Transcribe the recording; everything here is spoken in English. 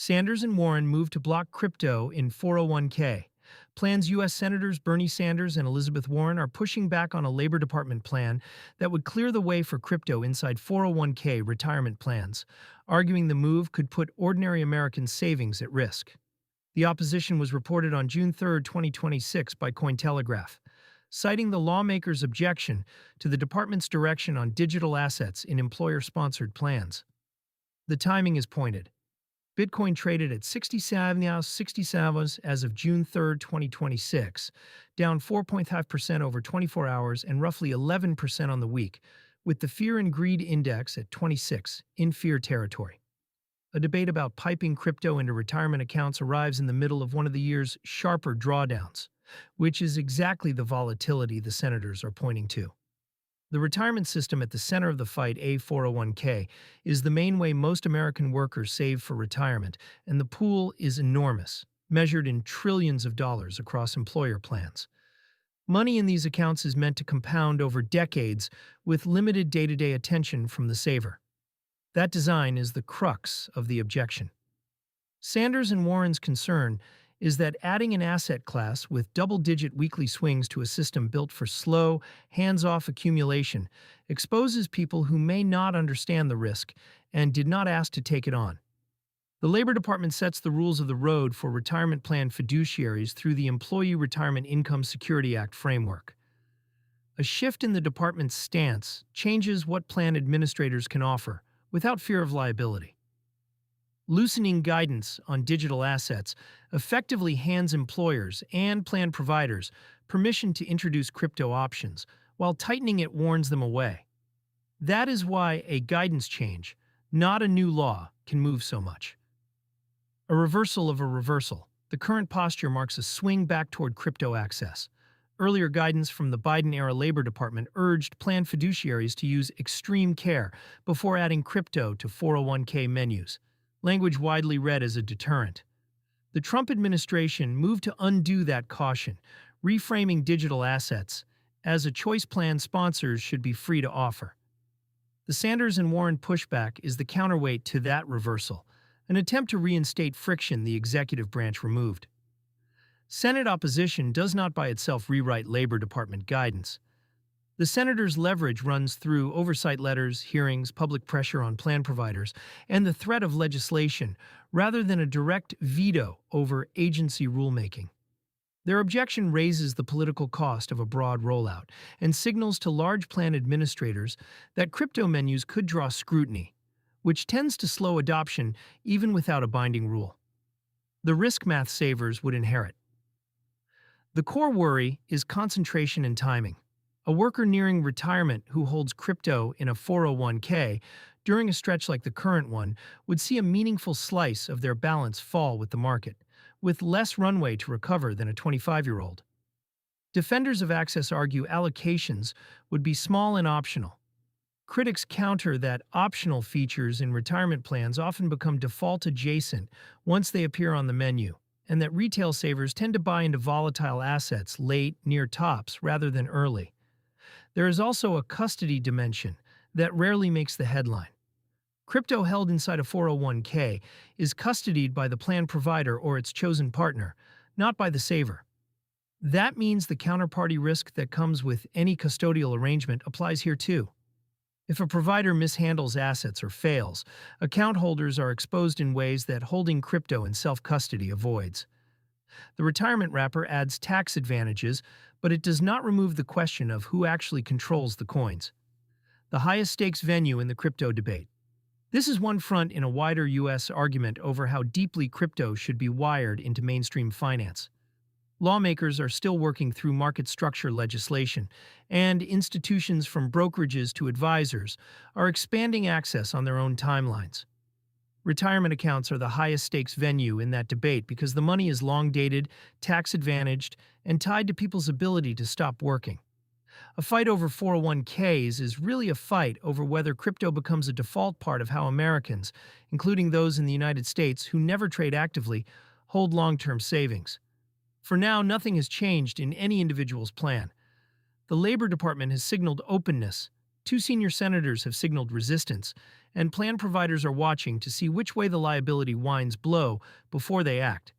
Sanders and Warren moved to block crypto in 401k. Plans U.S. Senators Bernie Sanders and Elizabeth Warren are pushing back on a Labor Department plan that would clear the way for crypto inside 401k retirement plans, arguing the move could put ordinary American savings at risk. The opposition was reported on June 3, 2026 by Cointelegraph, citing the lawmakers' objection to the department's direction on digital assets in employer-sponsored plans. The timing is pointed. Bitcoin traded at 67 as of June 3, 2026, down 4.5% over 24 hours and roughly 11% on the week, with the Fear and Greed Index at 26, in fear territory. A debate about piping crypto into retirement accounts arrives in the middle of one of the year's sharper drawdowns, which is exactly the volatility the senators are pointing to. The retirement system at the center of the fight, a 401k, is the main way most American workers save for retirement, and the pool is enormous, measured in trillions of dollars across employer plans. Money in these accounts is meant to compound over decades with limited day-to-day attention from the saver. That design is the crux of the objection. Sanders and Warren's concern is that adding an asset class with double-digit weekly swings to a system built for slow, hands-off accumulation exposes people who may not understand the risk and did not ask to take it on. The Labor Department sets the rules of the road for retirement plan fiduciaries through the Employee Retirement Income Security Act framework. A shift in the department's stance changes what plan administrators can offer, without fear of liability. Loosening guidance on digital assets effectively hands employers and plan providers permission to introduce crypto options, while tightening it warns them away. That is why a guidance change, not a new law, can move so much. A reversal of a reversal. The current posture marks a swing back toward crypto access. Earlier guidance from the Biden-era Labor Department urged plan fiduciaries to use extreme care before adding crypto to 401k menus, language widely read as a deterrent. The Trump administration moved to undo that caution, reframing digital assets as a choice plan sponsors should be free to offer. The Sanders and Warren pushback is the counterweight to that reversal, an attempt to reinstate friction the executive branch removed. Senate opposition does not by itself rewrite Labor Department guidance. The senators' leverage runs through oversight letters, hearings, public pressure on plan providers, and the threat of legislation, rather than a direct veto over agency rulemaking. Their objection raises the political cost of a broad rollout and signals to large plan administrators that crypto menus could draw scrutiny, which tends to slow adoption even without a binding rule. The risk math savers would inherit. The core worry is concentration and timing. A worker nearing retirement who holds crypto in a 401k during a stretch like the current one would see a meaningful slice of their balance fall with the market, with less runway to recover than a 25-year-old. Defenders of access argue allocations would be small and optional. Critics counter that optional features in retirement plans often become default adjacent once they appear on the menu, and that retail savers tend to buy into volatile assets late, near tops, rather than early. There is also a custody dimension that rarely makes the headline. Crypto held inside a 401k is custodied by the plan provider or its chosen partner, not by the saver. That means the counterparty risk that comes with any custodial arrangement applies here too. If a provider mishandles assets or fails, account holders are exposed in ways that holding crypto in self-custody avoids. The retirement wrapper adds tax advantages, but it does not remove the question of who actually controls the coins. The highest stakes venue in the crypto debate. This is one front in a wider U.S. argument over how deeply crypto should be wired into mainstream finance. Lawmakers are still working through market structure legislation, and institutions from brokerages to advisors are expanding access on their own timelines. Retirement accounts are the highest stakes venue in that debate because the money is long dated, tax advantaged, and tied to people's ability to stop working. A fight over 401ks is really a fight over whether crypto becomes a default part of how Americans, including those in the United States who never trade actively, hold long-term savings. For now, nothing has changed in any individual's plan. The Labor Department has signaled openness, two senior senators have signaled resistance, and plan providers are watching to see which way the liability winds blow before they act.